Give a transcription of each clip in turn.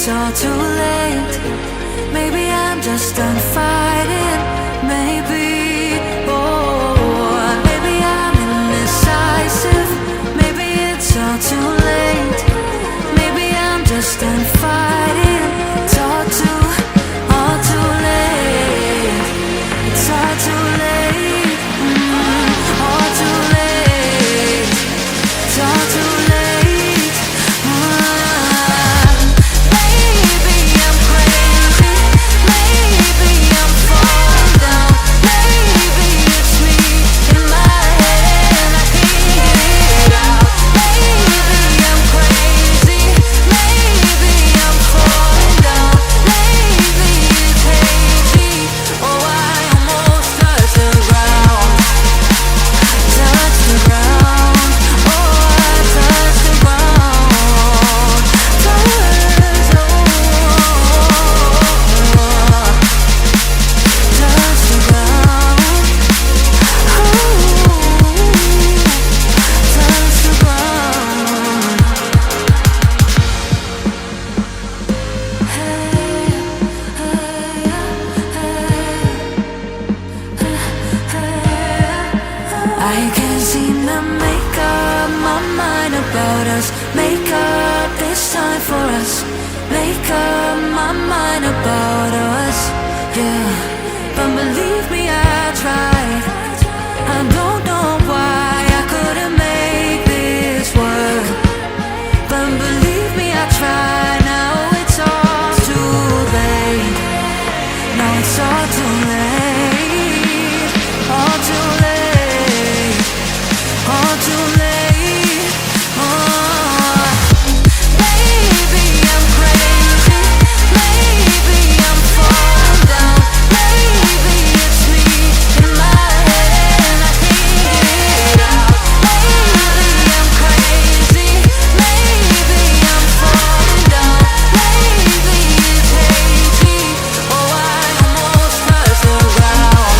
it's all too late. Maybe I'm just done fighting. Maybe, oh, maybe I'm indecisive. Maybe it's all too late. Maybe I'm just done fighting. It's all too late. It's all too late. All too late. It's all too late. Maybe I'm crazy. Maybe I'm falling down. Maybe it's me in my head and I can't get it out. Maybe I'm crazy. Maybe I'm falling down. Maybe it's hazy. Oh, I almost touched the ground. Touch the ground. Oh, I touched the ground. Touch the ground. Touch the ground. Touch the ground. I can't seem to make up my mind about us. Make up this time for us. Make up my mind about us. Yeah, but believe me, I tried. I don't know why I couldn't make this work. But believe me, I tried. Now it's all too late. Now it's all too late. All too late. All too late. Oh. Maybe I'm crazy. Maybe I'm falling down. Maybe it's me in my head and I can't get it out. Maybe I'm crazy. Maybe I'm falling down. Maybe it's hazy. Oh, I almost touched the ground.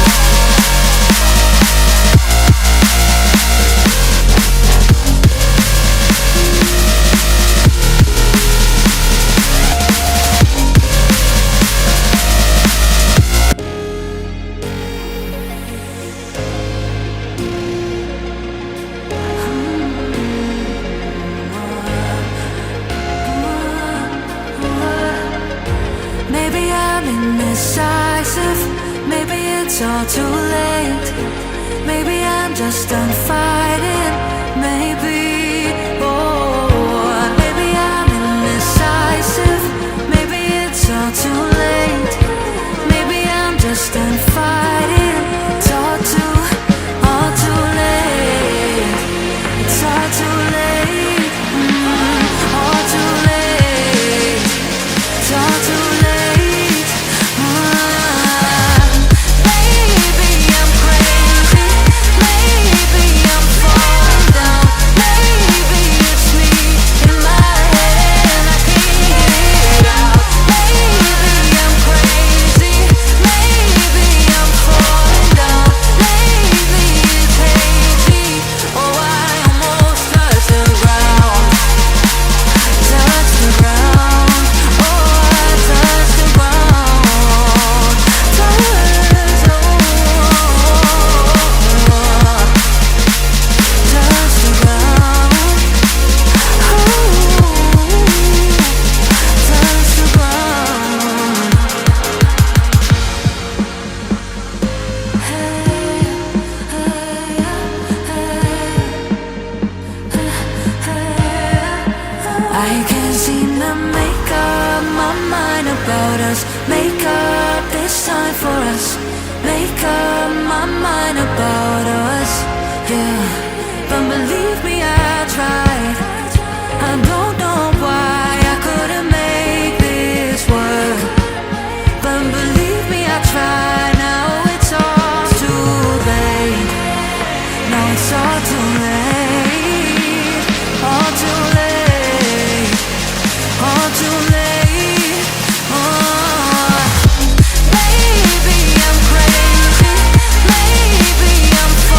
Maybe I'm indecisive. Maybe it's all too late. Maybe I'm just done fighting. Maybe, oh, maybe I'm indecisive. Maybe it's all too late. Maybe I'm just done fighting. It's all too late. It's all too late. All too late. It's all too late. Maybe I'm crazy. Maybe I'm falling down. Maybe it's me in my head and I can't get it out. Maybe I'm crazy. Maybe I'm falling down. Maybe it's hazy. Oh, I almost touched the ground. Touch the ground. Oh, I touched the ground. Touch the ground. Touch the ground. I can't seem to make up my mind about us. Make up this time for us. Make up my mind about us. Yeah, but believe me, I tried. I don't know why I couldn't make this work. But believe me, I tried. Now it's all too late. Now it's all too late. All too late. All too late. Oh. Maybe I'm crazy. Maybe I'm falling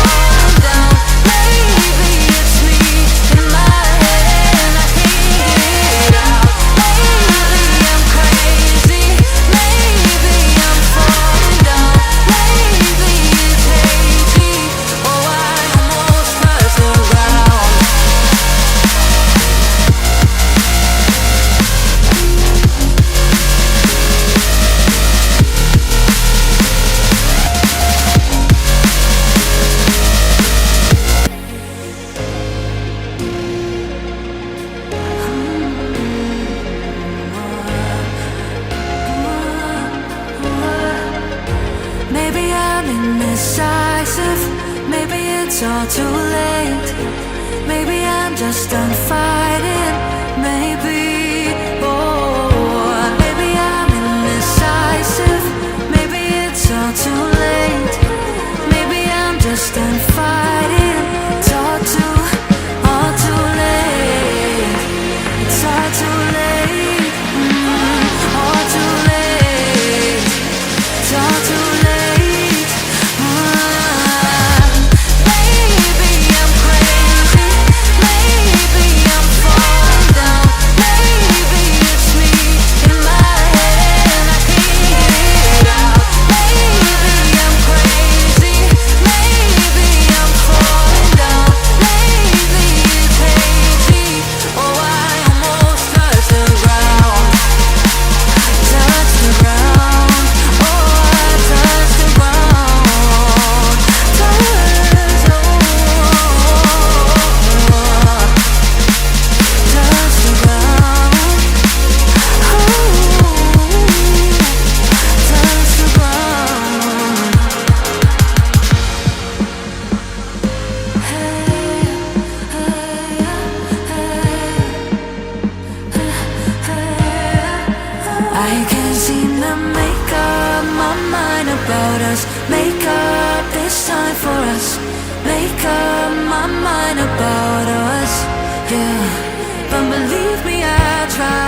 indecisive. Maybe it's all too late. Maybe I'm just done fighting. Maybe, oh, maybe I'm indecisive. Maybe it's all too late. Maybe I'm just done fighting. It's all too late. It's all too late. All too late. It's all too late. Maybe I'm crazy. Maybe I'm falling down. Maybe it's me in my head and I can't get it out. Maybe I'm crazy. Maybe I'm falling down. Maybe it's hazy. Oh, I almost touched the ground. Touch the ground. Oh, I touched the ground. Touch the ground. Touch the ground. Ooh, touch the ground. I can't seem to make up my mind about us. Make up this time for us. Make up my mind about us. Yeah, but believe me, I try.